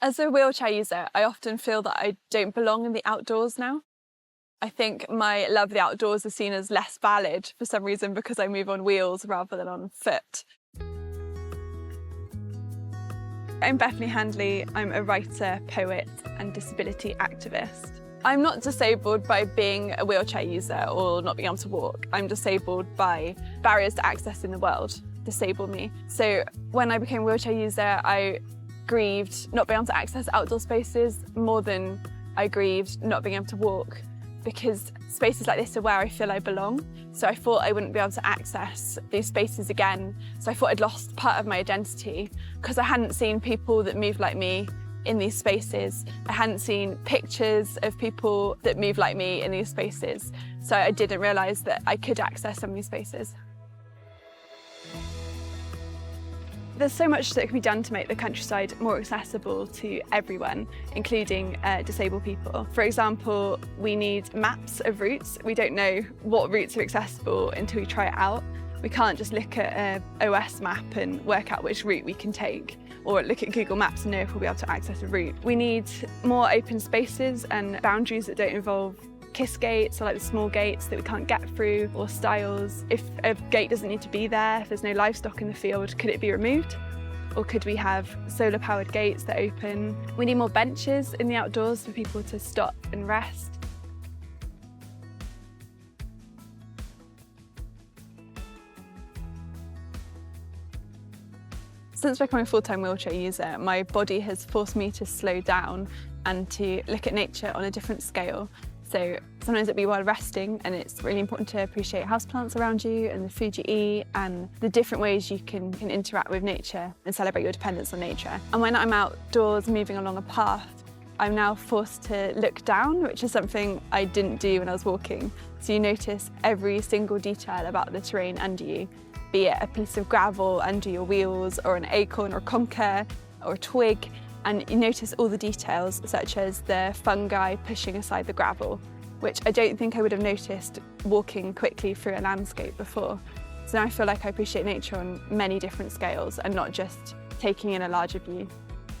As a wheelchair user, I often feel that I don't belong in the outdoors now. I think my love of the outdoors is seen as less valid for some reason because I move on wheels rather than on foot. I'm Bethany Handley. I'm a writer, poet and disability activist. I'm not disabled by being a wheelchair user or not being able to walk. I'm disabled by barriers to access in the world disable me. So when I became a wheelchair user, I grieved not being able to access outdoor spaces more than I grieved not being able to walk, because spaces like this are where I feel I belong. So I thought I wouldn't be able to access these spaces again. So I thought I'd lost part of my identity because I hadn't seen people that moved like me in these spaces. I hadn't seen pictures of people that move like me in these spaces. So I didn't realise that I could access some of these spaces. There's so much that can be done to make the countryside more accessible to everyone, including disabled people. For example, we need maps of routes. We don't know what routes are accessible until we try it out. We can't just look at an OS map and work out which route we can take, or look at Google Maps and know if we'll be able to access a route. We need more open spaces and boundaries that don't involve kiss gates, or like the small gates that we can't get through, or stiles. If a gate doesn't need to be there, if there's no livestock in the field, could it be removed? Or could we have solar powered gates that open? We need more benches in the outdoors for people to stop and rest. Since becoming a full-time wheelchair user, my body has forced me to slow down and to look at nature on a different scale. So sometimes it'll be while resting, and it's really important to appreciate houseplants around you and the food you eat and the different ways you can interact with nature and celebrate your dependence on nature. And when I'm outdoors moving along a path, I'm now forced to look down, which is something I didn't do when I was walking. So you notice every single detail about the terrain under you, be it a piece of gravel under your wheels, or an acorn or conker or a twig. And you notice all the details, such as the fungi pushing aside the gravel, which I don't think I would have noticed walking quickly through a landscape before. So now I feel like I appreciate nature on many different scales and not just taking in a larger view.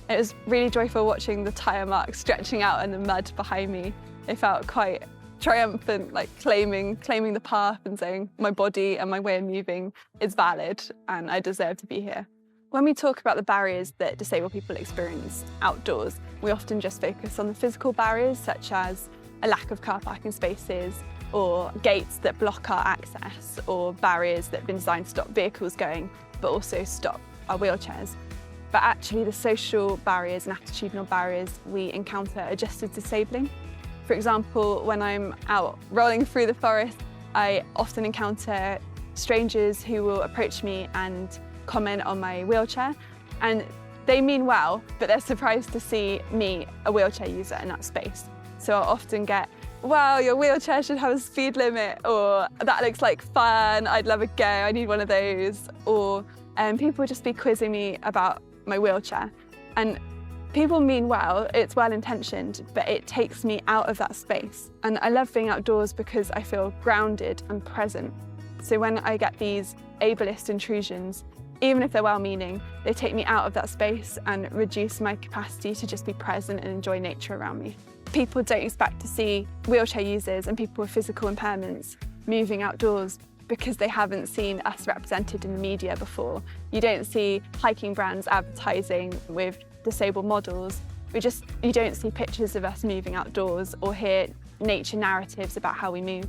It was really joyful watching the tyre marks stretching out in the mud behind me. It felt quite triumphant, like claiming the path and saying my body and my way of moving is valid and I deserve to be here. When we talk about the barriers that disabled people experience outdoors, we often just focus on the physical barriers, such as a lack of car parking spaces, or gates that block our access, or barriers that have been designed to stop vehicles going, but also stop our wheelchairs. But actually the social barriers and attitudinal barriers we encounter are just as disabling. For example, when I'm out rolling through the forest, I often encounter strangers who will approach me and comment on my wheelchair, and they mean well, but they're surprised to see me, a wheelchair user, in that space. So I'll often get, wow, your wheelchair should have a speed limit, or that looks like fun, I'd love a go, I need one of those. Or people just be quizzing me about my wheelchair. And people mean well, it's well intentioned, but it takes me out of that space. And I love being outdoors because I feel grounded and present. So when I get these ableist intrusions, even if they're well-meaning, they take me out of that space and reduce my capacity to just be present and enjoy nature around me. People don't expect to see wheelchair users and people with physical impairments moving outdoors because they haven't seen us represented in the media before. You don't see hiking brands advertising with disabled models. You don't see pictures of us moving outdoors or hear nature narratives about how we move.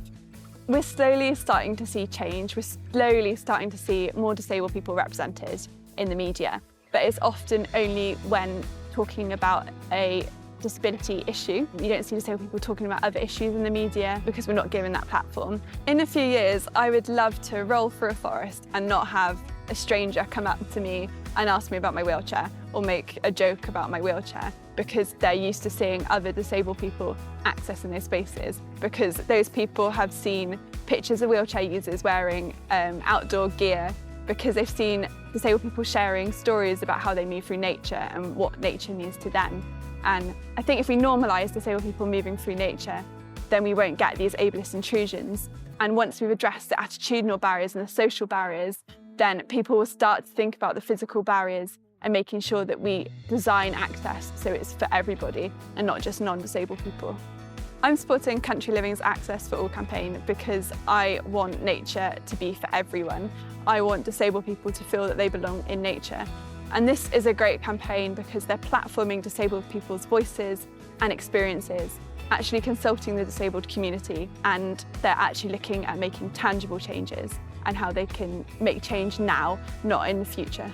We're slowly starting to see change. We're slowly starting to see more disabled people represented in the media, but it's often only when talking about a disability issue. You don't see disabled people talking about other issues in the media because we're not given that platform. In a few years, I would love to roll through a forest and not have a stranger come up to me and ask me about my wheelchair or make a joke about my wheelchair, because they're used to seeing other disabled people accessing those spaces, because those people have seen pictures of wheelchair users wearing outdoor gear, because they've seen disabled people sharing stories about how they move through nature and what nature means to them. And I think if we normalise disabled people moving through nature, then we won't get these ableist intrusions. And once we've addressed the attitudinal barriers and the social barriers, then people will start to think about the physical barriers and making sure that we design access so it's for everybody and not just non-disabled people. I'm supporting Country Living's Access for All campaign because I want nature to be for everyone. I want disabled people to feel that they belong in nature. And this is a great campaign because they're platforming disabled people's voices and experiences, actually consulting the disabled community, and they're actually looking at making tangible changes and how they can make change now, not in the future.